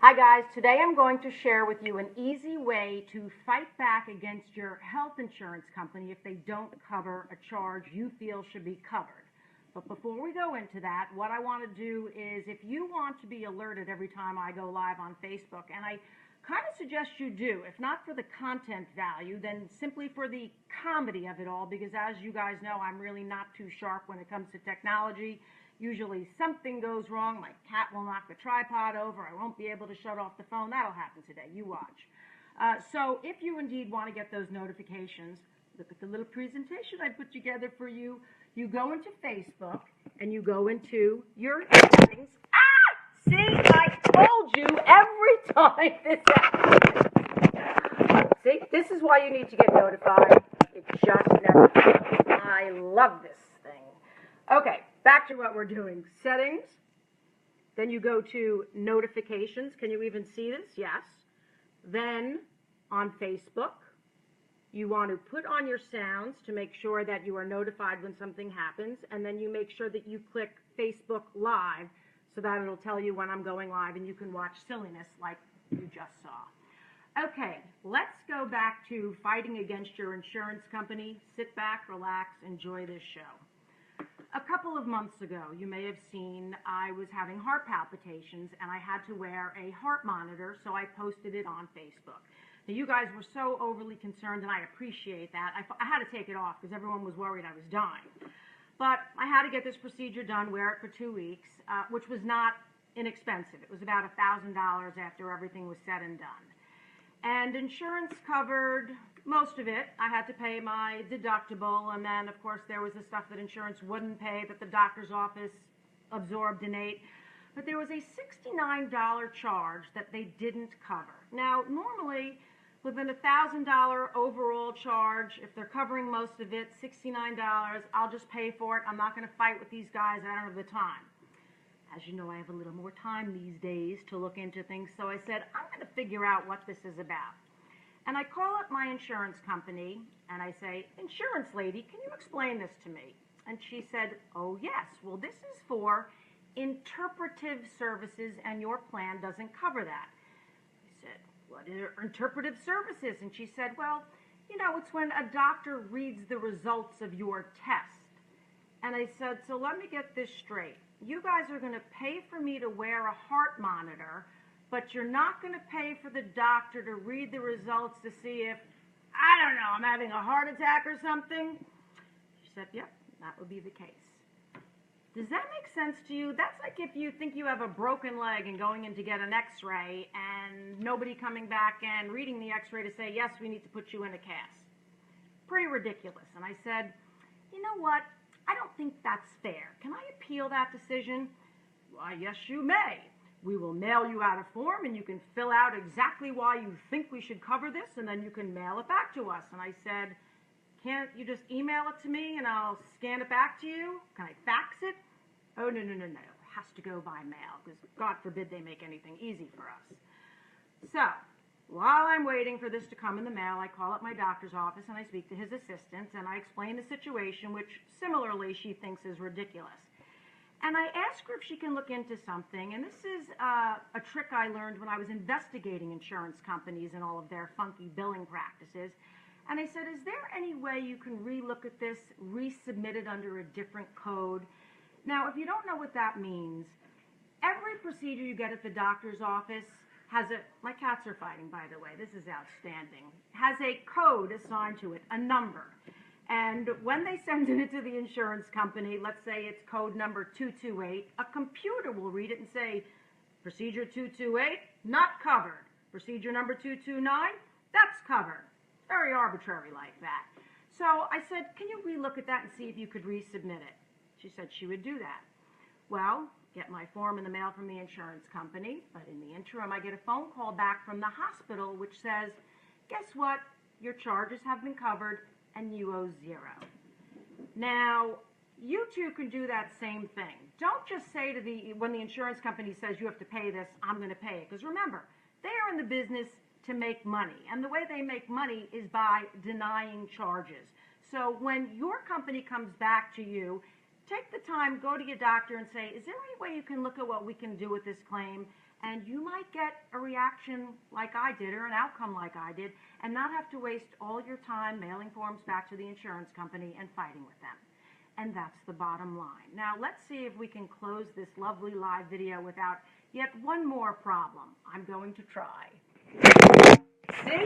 Hi guys, today I'm going to share with you an easy way to fight back against your health insurance company if they don't cover a charge you feel should be covered. But before we go into that, what I want to do is if you want to be alerted every time I go live on Facebook, and I kind of suggest you do, if not for the content value, then simply for the comedy of it all, because as you guys know, I'm really not too sharp when it comes to technology. Usually something goes wrong, my cat will knock the tripod over, I won't be able to shut off the phone. That'll happen today, you watch. So if you indeed want to get those notifications, look at the little presentation I put together for you. You go into Facebook and you go into your settings. See, I told you every time this happens. See, this is why you need to get notified. It just never happens. I love this thing. Okay, back to what we're doing. Settings. Then you go to notifications. Can you even see this? Yes. Then on Facebook, you want to put on your sounds to make sure that you are notified when something happens. And then you make sure that you click Facebook Live so that it'll tell you when I'm going live and you can watch silliness like you just saw. Okay, let's go back to fighting against your insurance company. Sit back, relax, enjoy this show. A couple of months ago, you may have seen I was having heart palpitations and I had to wear a heart monitor, so I posted it on Facebook. Now, you guys were so overly concerned, and I appreciate that. I had to take it off because everyone was worried I was dying. But I had to get this procedure done, wear it for 2 weeks, which was not inexpensive. It was about $1,000 after everything was said and done. And insurance covered most of it. I had to pay my deductible, and then, of course, there was the stuff that insurance wouldn't pay that the doctor's office absorbed and ate. But there was a $69 charge that they didn't cover. Now, normally, with an $1,000 overall charge, if they're covering most of it, $69, I'll just pay for it. I'm not going to fight with these guys. I don't have the time. As you know, I have a little more time these days to look into things, so I said, I'm going to figure out what this is about. And I call up my insurance company, and I say, insurance lady, can you explain this to me? And she said, oh, yes. Well, this is for interpretive services, and your plan doesn't cover that. I said, what are interpretive services? And she said, well, you know, it's when a doctor reads the results of your test. And I said, so let me get this straight. You guys are going to pay for me to wear a heart monitor, but you're not going to pay for the doctor to read the results to see if, I don't know, I'm having a heart attack or something? She said, yep, that would be the case. Does that make sense to you? That's like if you think you have a broken leg and going in to get an x-ray and nobody coming back and reading the x-ray to say, yes, we need to put you in a cast. Pretty ridiculous. And I said, you know what? I don't think that's fair. Can I appeal that decision? Why, yes, you may. We will mail you out a form, and you can fill out exactly why you think we should cover this, and then you can mail it back to us. And I said, can't you just email it to me, and I'll scan it back to you? Can I fax it? Oh, no. It has to go by mail, because God forbid they make anything easy for us. So, while I'm waiting for this to come in the mail, I call up my doctor's office and I speak to his assistant, and I explain the situation, which similarly she thinks is ridiculous. And I ask her if she can look into something, and this is a trick I learned when I was investigating insurance companies and all of their funky billing practices. And I said, is there any way you can relook at this, resubmit it under a different code? Now, if you don't know what that means, every procedure you get at the doctor's office has my cats are fighting, by the way, this is outstanding, has a code assigned to it, a number. And when they send it to the insurance company, let's say it's code number 228, a computer will read it and say, procedure 228, not covered. Procedure number 229, that's covered. Very arbitrary like that. So I said, can you relook at that and see if you could resubmit it? She said she would do that. Well, get my form in the mail from the insurance company, but in the interim, I get a phone call back from the hospital which says, guess what? Your charges have been covered and you owe $0. Now, you too can do that same thing. Don't just say to when the insurance company says you have to pay this, I'm going to pay it. Because remember, they are in the business to make money. And the way they make money is by denying charges. So when your company comes back to you, take the time, go to your doctor and say, is there any way you can look at what we can do with this claim? And you might get a reaction like I did or an outcome like I did and not have to waste all your time mailing forms back to the insurance company and fighting with them. And that's the bottom line. Now let's see if we can close this lovely live video without yet one more problem. I'm going to try. See?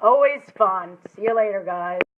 Always fun. See you later, guys.